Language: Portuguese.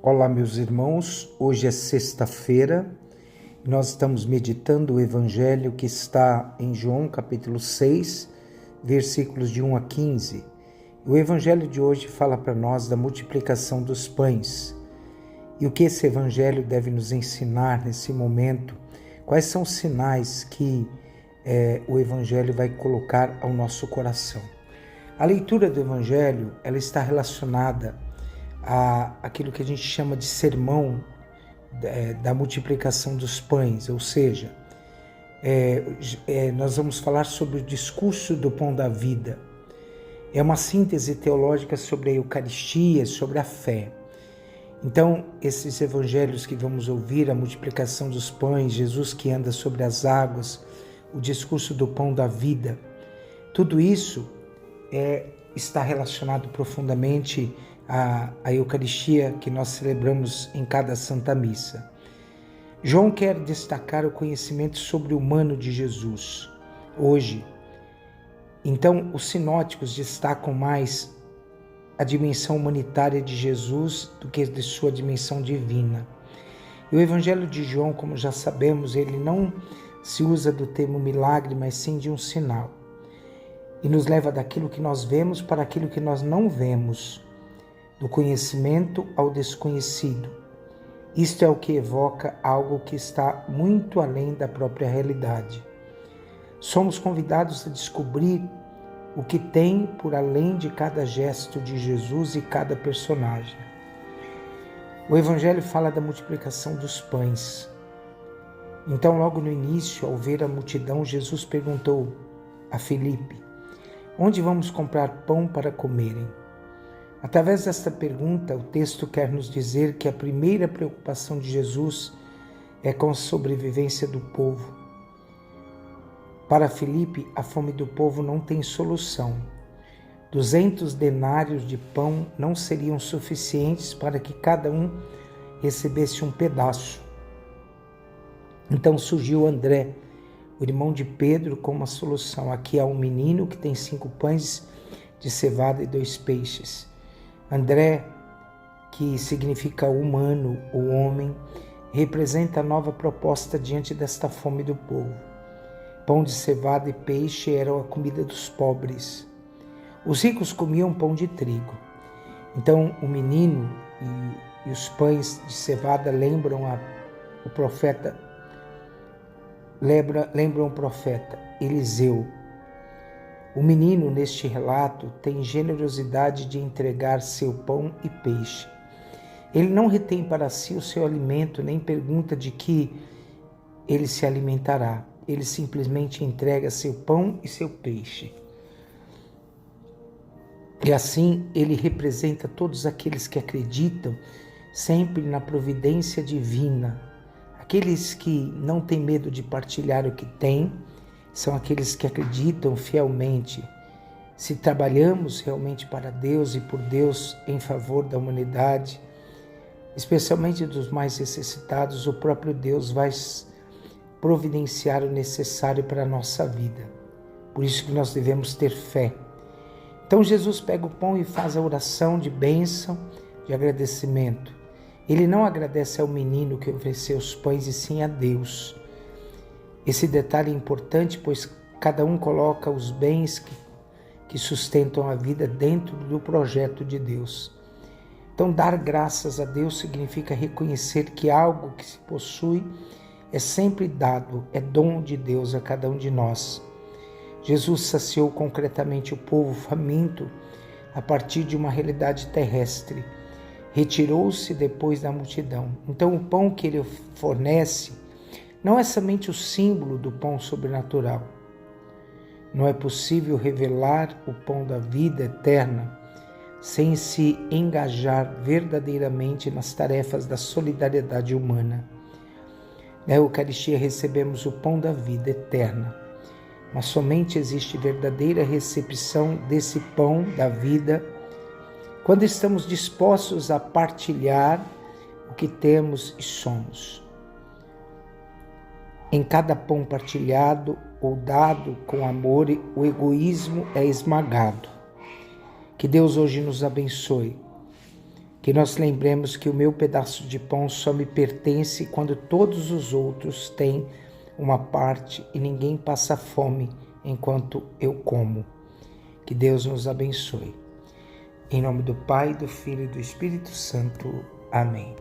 Olá, meus irmãos, hoje é sexta-feira e nós estamos meditando o Evangelho que está em João capítulo 6, versículos de 1 a 15. O Evangelho de hoje fala para nós da multiplicação dos pães. E o que esse Evangelho deve nos ensinar nesse momento? Quais são os sinais que o Evangelho vai colocar ao nosso coração? A leitura do Evangelho, ela está relacionada aquilo que a gente chama de sermão da multiplicação dos pães, ou seja, nós vamos falar sobre o discurso do pão da vida. É uma síntese teológica sobre a Eucaristia, sobre a fé. Então, esses evangelhos que vamos ouvir, a multiplicação dos pães, Jesus que anda sobre as águas, o discurso do pão da vida, tudo isso está relacionado profundamente a Eucaristia que nós celebramos em cada Santa Missa. João quer destacar o conhecimento sobre-humano de Jesus hoje. Então, os sinóticos destacam mais a dimensão humanitária de Jesus do que de sua dimensão divina. E o Evangelho de João, como já sabemos, ele não se usa do termo milagre, mas sim de um sinal. E nos leva daquilo que nós vemos para aquilo que nós não vemos, do conhecimento ao desconhecido. Isto é o que evoca algo que está muito além da própria realidade. Somos convidados a descobrir o que tem por além de cada gesto de Jesus e cada personagem. O Evangelho fala da multiplicação dos pães. Então, logo no início, ao ver a multidão, Jesus perguntou a Filipe: onde vamos comprar pão para comerem? Através desta pergunta, o texto quer nos dizer que a primeira preocupação de Jesus é com a sobrevivência do povo. Para Filipe, a fome do povo não tem solução. 200 denários de pão não seriam suficientes para que cada um recebesse um pedaço. Então surgiu André, o irmão de Pedro, com uma solução. Aqui há um menino que tem 5 pães de cevada e 2 peixes. André, que significa humano, o homem, representa a nova proposta diante desta fome do povo. Pão de cevada e peixe eram a comida dos pobres. Os ricos comiam pão de trigo. Então o menino e os pães de cevada lembram o profeta Eliseu. O menino, neste relato, tem generosidade de entregar seu pão e peixe. Ele não retém para si o seu alimento, nem pergunta de que ele se alimentará. Ele simplesmente entrega seu pão e seu peixe. E assim ele representa todos aqueles que acreditam sempre na providência divina. Aqueles que não têm medo de partilhar o que têm, são aqueles que acreditam fielmente. Se trabalhamos realmente para Deus e por Deus em favor da humanidade, especialmente dos mais necessitados, o próprio Deus vai providenciar o necessário para a nossa vida. Por isso que nós devemos ter fé. Então Jesus pega o pão e faz a oração de bênção, de agradecimento. Ele não agradece ao menino que ofereceu os pães, e sim a Deus. Esse detalhe é importante, pois cada um coloca os bens que sustentam a vida dentro do projeto de Deus. Então, dar graças a Deus significa reconhecer que algo que se possui é sempre dado, é dom de Deus a cada um de nós. Jesus saciou concretamente o povo faminto a partir de uma realidade terrestre. Retirou-se depois da multidão. Então, o pão que ele fornece não é somente o símbolo do pão sobrenatural. Não é possível revelar o pão da vida eterna sem se engajar verdadeiramente nas tarefas da solidariedade humana. Na Eucaristia recebemos o pão da vida eterna, mas somente existe verdadeira recepção desse pão da vida quando estamos dispostos a partilhar o que temos e somos. Em cada pão partilhado ou dado com amor, o egoísmo é esmagado. Que Deus hoje nos abençoe. Que nós lembremos que o meu pedaço de pão só me pertence quando todos os outros têm uma parte e ninguém passa fome enquanto eu como. Que Deus nos abençoe. Em nome do Pai, do Filho e do Espírito Santo. Amém.